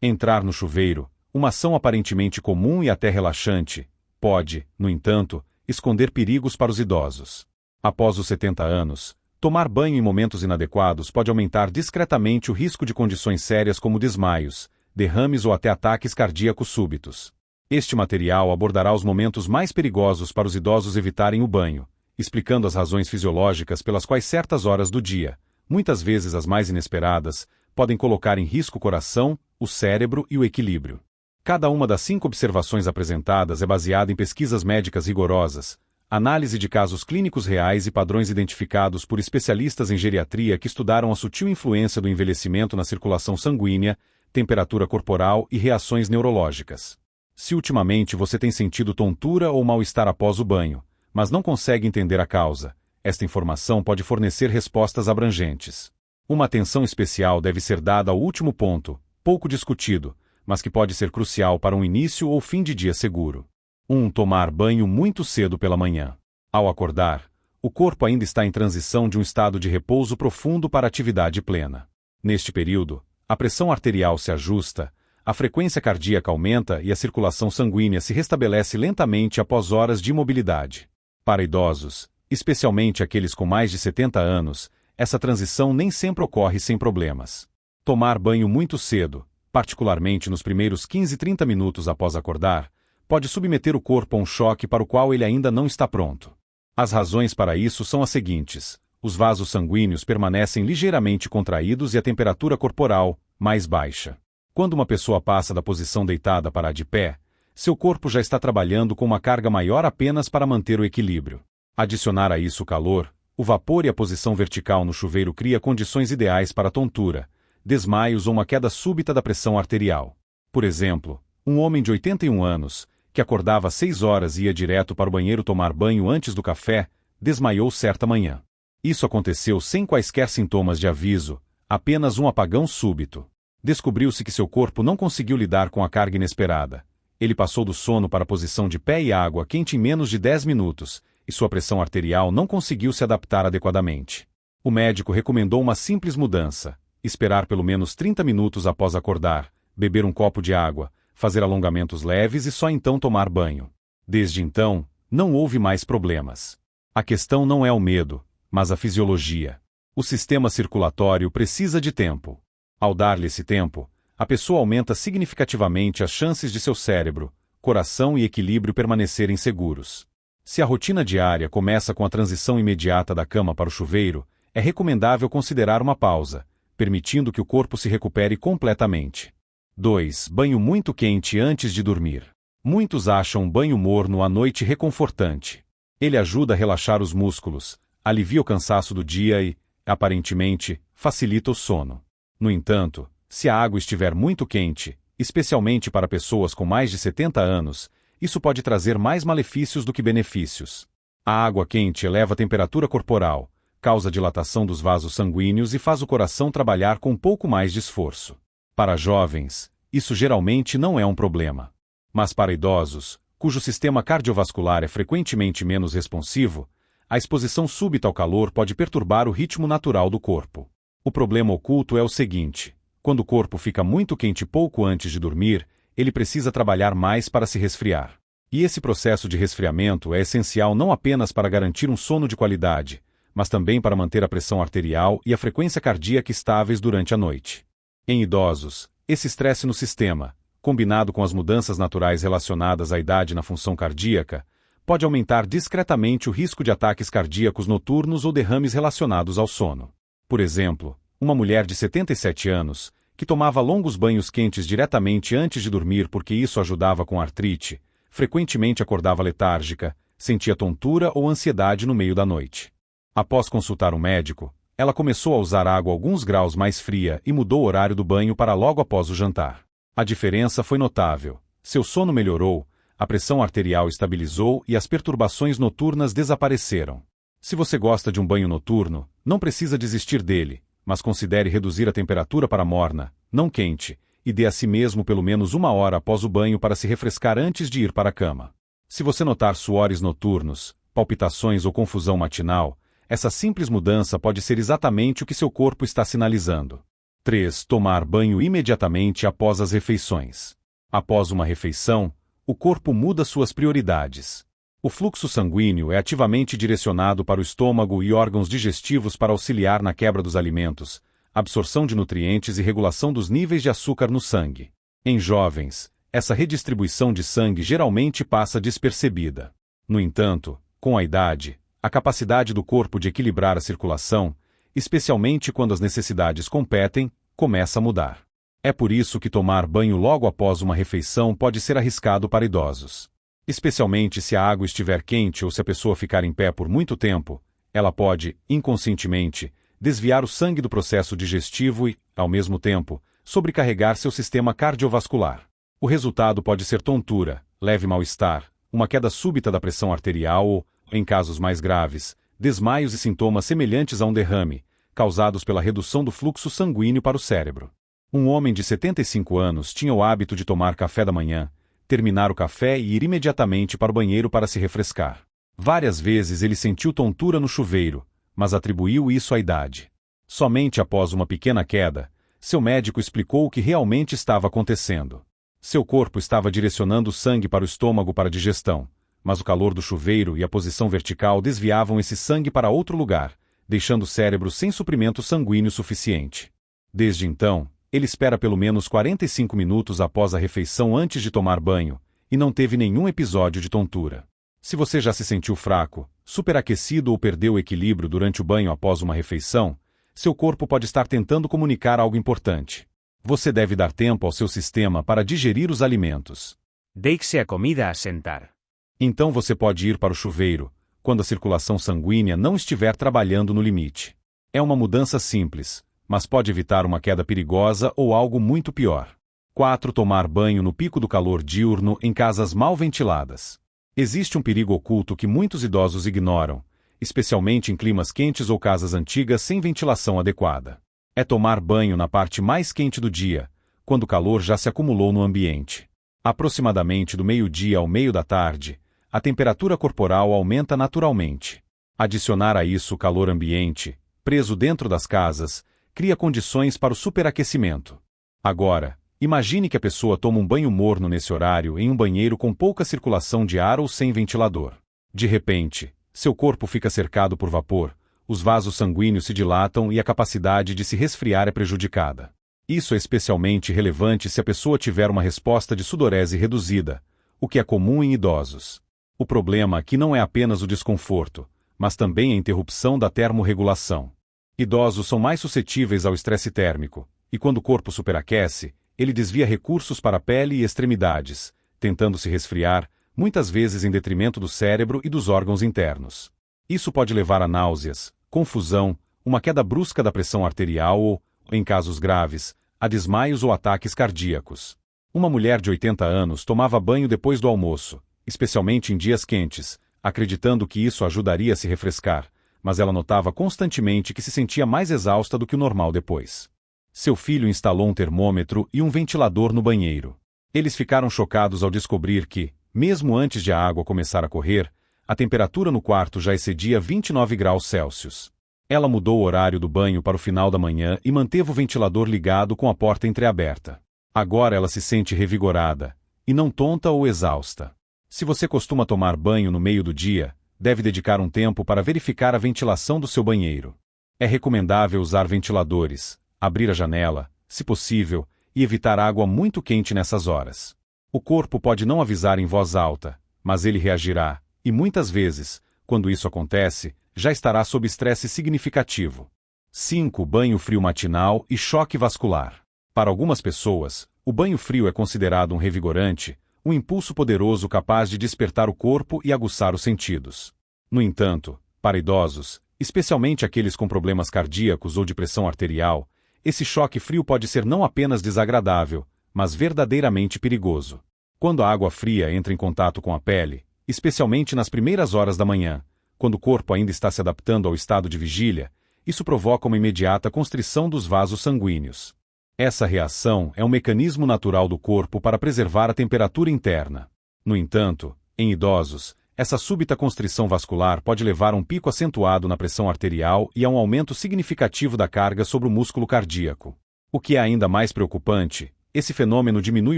Entrar no chuveiro, uma ação aparentemente comum e até relaxante, pode, no entanto, esconder perigos para os idosos. Após os 70 anos, tomar banho em momentos inadequados pode aumentar discretamente o risco de condições sérias como desmaios, derrames ou até ataques cardíacos súbitos. Este material abordará os momentos mais perigosos para os idosos evitarem o banho, explicando as razões fisiológicas pelas quais certas horas do dia, muitas vezes as mais inesperadas, podem colocar em risco o coração, o cérebro e o equilíbrio. Cada uma das 5 observações apresentadas é baseada em pesquisas médicas rigorosas, análise de casos clínicos reais e padrões identificados por especialistas em geriatria que estudaram a sutil influência do envelhecimento na circulação sanguínea, temperatura corporal e reações neurológicas. Se ultimamente você tem sentido tontura ou mal-estar após o banho, mas não consegue entender a causa, esta informação pode fornecer respostas abrangentes. Uma atenção especial deve ser dada ao último ponto, pouco discutido, mas que pode ser crucial para um início ou fim de dia seguro. 1. Tomar banho muito cedo pela manhã. Ao acordar, o corpo ainda está em transição de um estado de repouso profundo para atividade plena. Neste período, a pressão arterial se ajusta, a frequência cardíaca aumenta e a circulação sanguínea se restabelece lentamente após horas de imobilidade. Para idosos, especialmente aqueles com mais de 70 anos, essa transição nem sempre ocorre sem problemas. Tomar banho muito cedo, particularmente nos primeiros 15-30 minutos após acordar, pode submeter o corpo a um choque para o qual ele ainda não está pronto. As razões para isso são as seguintes: os vasos sanguíneos permanecem ligeiramente contraídos e a temperatura corporal, mais baixa. Quando uma pessoa passa da posição deitada para a de pé, seu corpo já está trabalhando com uma carga maior apenas para manter o equilíbrio. Adicionar a isso o calor, o vapor e a posição vertical no chuveiro cria condições ideais para tontura, desmaios ou uma queda súbita da pressão arterial. Por exemplo, um homem de 81 anos, que acordava às 6 horas e ia direto para o banheiro tomar banho antes do café, desmaiou certa manhã. Isso aconteceu sem quaisquer sintomas de aviso, apenas um apagão súbito. Descobriu-se que seu corpo não conseguiu lidar com a carga inesperada. Ele passou do sono para a posição de pé e água quente em menos de 10 minutos, e sua pressão arterial não conseguiu se adaptar adequadamente. O médico recomendou uma simples mudança: esperar pelo menos 30 minutos após acordar, beber um copo de água, fazer alongamentos leves e só então tomar banho. Desde então, não houve mais problemas. A questão não é o medo, mas a fisiologia. O sistema circulatório precisa de tempo. Ao dar-lhe esse tempo, a pessoa aumenta significativamente as chances de seu cérebro, coração e equilíbrio permanecerem seguros. Se a rotina diária começa com a transição imediata da cama para o chuveiro, é recomendável considerar uma pausa, permitindo que o corpo se recupere completamente. 2. Banho muito quente antes de dormir. Muitos acham banho morno à noite reconfortante. Ele ajuda a relaxar os músculos, alivia o cansaço do dia e, aparentemente, facilita o sono. No entanto, se a água estiver muito quente, especialmente para pessoas com mais de 70 anos, isso pode trazer mais malefícios do que benefícios. A água quente eleva a temperatura corporal, causa dilatação dos vasos sanguíneos e faz o coração trabalhar com um pouco mais de esforço. Para jovens, isso geralmente não é um problema. Mas para idosos, cujo sistema cardiovascular é frequentemente menos responsivo, a exposição súbita ao calor pode perturbar o ritmo natural do corpo. O problema oculto é o seguinte: quando o corpo fica muito quente pouco antes de dormir, ele precisa trabalhar mais para se resfriar. E esse processo de resfriamento é essencial não apenas para garantir um sono de qualidade, mas também para manter a pressão arterial e a frequência cardíaca estáveis durante a noite. Em idosos, esse estresse no sistema, combinado com as mudanças naturais relacionadas à idade na função cardíaca, pode aumentar discretamente o risco de ataques cardíacos noturnos ou derrames relacionados ao sono. Por exemplo, uma mulher de 77 anos, que tomava longos banhos quentes diretamente antes de dormir porque isso ajudava com a artrite, frequentemente acordava letárgica, sentia tontura ou ansiedade no meio da noite. Após consultar um médico, ela começou a usar água alguns graus mais fria e mudou o horário do banho para logo após o jantar. A diferença foi notável. Seu sono melhorou, a pressão arterial estabilizou e as perturbações noturnas desapareceram. Se você gosta de um banho noturno, não precisa desistir dele, mas considere reduzir a temperatura para morna, não quente, e dê a si mesmo pelo menos 1 hora após o banho para se refrescar antes de ir para a cama. Se você notar suores noturnos, palpitações ou confusão matinal, essa simples mudança pode ser exatamente o que seu corpo está sinalizando. 3. Tomar banho imediatamente após as refeições. Após uma refeição, o corpo muda suas prioridades. O fluxo sanguíneo é ativamente direcionado para o estômago e órgãos digestivos para auxiliar na quebra dos alimentos, absorção de nutrientes e regulação dos níveis de açúcar no sangue. Em jovens, essa redistribuição de sangue geralmente passa despercebida. No entanto, com a idade, a capacidade do corpo de equilibrar a circulação, especialmente quando as necessidades competem, começa a mudar. É por isso que tomar banho logo após uma refeição pode ser arriscado para idosos. Especialmente se a água estiver quente ou se a pessoa ficar em pé por muito tempo, ela pode, inconscientemente, desviar o sangue do processo digestivo e, ao mesmo tempo, sobrecarregar seu sistema cardiovascular. O resultado pode ser tontura, leve mal-estar, uma queda súbita da pressão arterial ou, em casos mais graves, desmaios e sintomas semelhantes a um derrame, causados pela redução do fluxo sanguíneo para o cérebro. Um homem de 75 anos tinha o hábito de tomar café da manhã, terminar o café e ir imediatamente para o banheiro para se refrescar. Várias vezes ele sentiu tontura no chuveiro, mas atribuiu isso à idade. Somente após uma pequena queda, seu médico explicou o que realmente estava acontecendo. Seu corpo estava direcionando o sangue para o estômago para a digestão, mas o calor do chuveiro e a posição vertical desviavam esse sangue para outro lugar, deixando o cérebro sem suprimento sanguíneo suficiente. Desde então, ele espera pelo menos 45 minutos após a refeição antes de tomar banho, e não teve nenhum episódio de tontura. Se você já se sentiu fraco, superaquecido ou perdeu o equilíbrio durante o banho após uma refeição, seu corpo pode estar tentando comunicar algo importante. Você deve dar tempo ao seu sistema para digerir os alimentos. Deixe a comida assentar. Então você pode ir para o chuveiro, quando a circulação sanguínea não estiver trabalhando no limite. É uma mudança simples, mas pode evitar uma queda perigosa ou algo muito pior. 4. Tomar banho no pico do calor diurno em casas mal ventiladas. Existe um perigo oculto que muitos idosos ignoram, especialmente em climas quentes ou casas antigas sem ventilação adequada. É tomar banho na parte mais quente do dia, quando o calor já se acumulou no ambiente. Aproximadamente do meio-dia ao meio da tarde, a temperatura corporal aumenta naturalmente. Adicionar a isso o calor ambiente, preso dentro das casas, cria condições para o superaquecimento. Agora, imagine que a pessoa toma um banho morno nesse horário em um banheiro com pouca circulação de ar ou sem ventilador. De repente, seu corpo fica cercado por vapor, os vasos sanguíneos se dilatam e a capacidade de se resfriar é prejudicada. Isso é especialmente relevante se a pessoa tiver uma resposta de sudorese reduzida, o que é comum em idosos. O problema aqui não é apenas o desconforto, mas também a interrupção da termorregulação. Idosos são mais suscetíveis ao estresse térmico, e quando o corpo superaquece, ele desvia recursos para a pele e extremidades, tentando se resfriar, muitas vezes em detrimento do cérebro e dos órgãos internos. Isso pode levar a náuseas, confusão, uma queda brusca da pressão arterial ou, em casos graves, a desmaios ou ataques cardíacos. Uma mulher de 80 anos tomava banho depois do almoço, especialmente em dias quentes, acreditando que isso ajudaria a se refrescar, mas ela notava constantemente que se sentia mais exausta do que o normal depois. Seu filho instalou um termômetro e um ventilador no banheiro. Eles ficaram chocados ao descobrir que, mesmo antes de a água começar a correr, a temperatura no quarto já excedia 29 graus Celsius. Ela mudou o horário do banho para o final da manhã e manteve o ventilador ligado com a porta entreaberta. Agora ela se sente revigorada, e não tonta ou exausta. Se você costuma tomar banho no meio do dia, deve dedicar um tempo para verificar a ventilação do seu banheiro. É recomendável usar ventiladores, abrir a janela, se possível, e evitar água muito quente nessas horas. O corpo pode não avisar em voz alta, mas ele reagirá, e muitas vezes, quando isso acontece, já estará sob estresse significativo. 5. Banho frio matinal e choque vascular. Para algumas pessoas, o banho frio é considerado um revigorante, um impulso poderoso capaz de despertar o corpo e aguçar os sentidos. No entanto, para idosos, especialmente aqueles com problemas cardíacos ou de pressão arterial, esse choque frio pode ser não apenas desagradável, mas verdadeiramente perigoso. Quando a água fria entra em contato com a pele, especialmente nas primeiras horas da manhã, quando o corpo ainda está se adaptando ao estado de vigília, isso provoca uma imediata constrição dos vasos sanguíneos. Essa reação é um mecanismo natural do corpo para preservar a temperatura interna. No entanto, em idosos, essa súbita constrição vascular pode levar a um pico acentuado na pressão arterial e a um aumento significativo da carga sobre o músculo cardíaco. O que é ainda mais preocupante, esse fenômeno diminui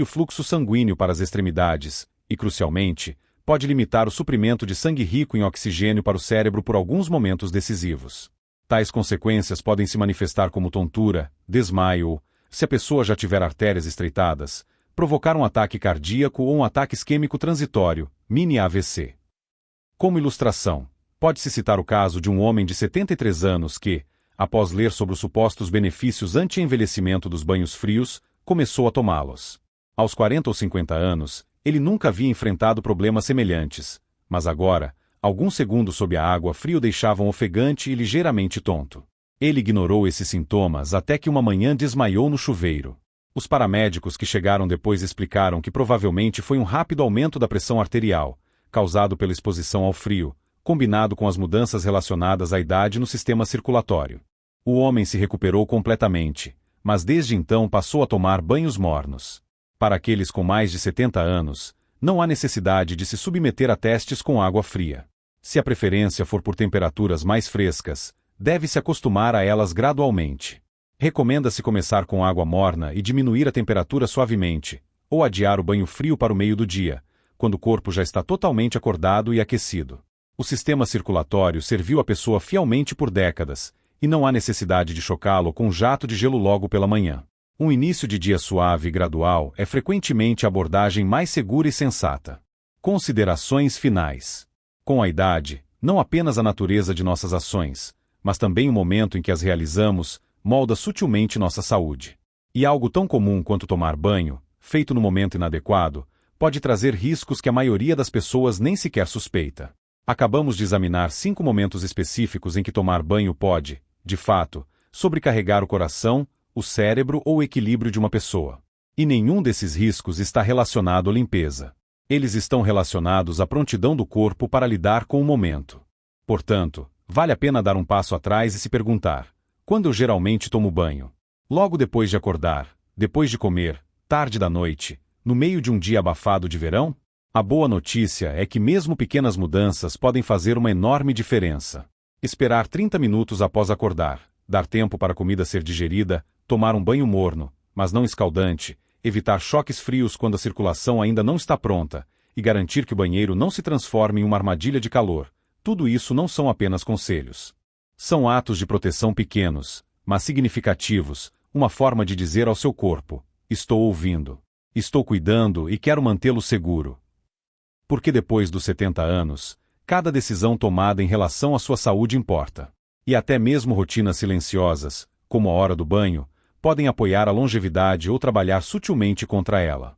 o fluxo sanguíneo para as extremidades e, crucialmente, pode limitar o suprimento de sangue rico em oxigênio para o cérebro por alguns momentos decisivos. Tais consequências podem se manifestar como tontura, desmaio ou, se a pessoa já tiver artérias estreitadas, provocar um ataque cardíaco ou um ataque isquêmico transitório, mini AVC. Como ilustração, pode-se citar o caso de um homem de 73 anos que, após ler sobre os supostos benefícios anti-envelhecimento dos banhos frios, começou a tomá-los. Aos 40 ou 50 anos, ele nunca havia enfrentado problemas semelhantes, mas agora, alguns segundos sob a água fria o deixavam ofegante e ligeiramente tonto. Ele ignorou esses sintomas até que uma manhã desmaiou no chuveiro. Os paramédicos que chegaram depois explicaram que provavelmente foi um rápido aumento da pressão arterial, causado pela exposição ao frio, combinado com as mudanças relacionadas à idade no sistema circulatório. O homem se recuperou completamente, mas desde então passou a tomar banhos mornos. Para aqueles com mais de 70 anos, não há necessidade de se submeter a testes com água fria. Se a preferência for por temperaturas mais frescas, deve-se acostumar a elas gradualmente. Recomenda-se começar com água morna e diminuir a temperatura suavemente, ou adiar o banho frio para o meio do dia, quando o corpo já está totalmente acordado e aquecido. O sistema circulatório serviu a pessoa fielmente por décadas, e não há necessidade de chocá-lo com um jato de gelo logo pela manhã. Um início de dia suave e gradual é frequentemente a abordagem mais segura e sensata. Considerações finais. Com a idade, não apenas a natureza de nossas ações, mas também o momento em que as realizamos, molda sutilmente nossa saúde. E algo tão comum quanto tomar banho, feito no momento inadequado, pode trazer riscos que a maioria das pessoas nem sequer suspeita. Acabamos de examinar 5 momentos específicos em que tomar banho pode, de fato, sobrecarregar o coração, o cérebro ou o equilíbrio de uma pessoa. E nenhum desses riscos está relacionado à limpeza. Eles estão relacionados à prontidão do corpo para lidar com o momento. Portanto, vale a pena dar um passo atrás e se perguntar: quando eu geralmente tomo banho? Logo depois de acordar, depois de comer, tarde da noite, no meio de um dia abafado de verão? A boa notícia é que mesmo pequenas mudanças podem fazer uma enorme diferença. Esperar 30 minutos após acordar, dar tempo para a comida ser digerida, tomar um banho morno, mas não escaldante, evitar choques frios quando a circulação ainda não está pronta, e garantir que o banheiro não se transforme em uma armadilha de calor. Tudo isso não são apenas conselhos. São atos de proteção pequenos, mas significativos, uma forma de dizer ao seu corpo: estou ouvindo, estou cuidando e quero mantê-lo seguro. Porque depois dos 70 anos, cada decisão tomada em relação à sua saúde importa. E até mesmo rotinas silenciosas, como a hora do banho, podem apoiar a longevidade ou trabalhar sutilmente contra ela.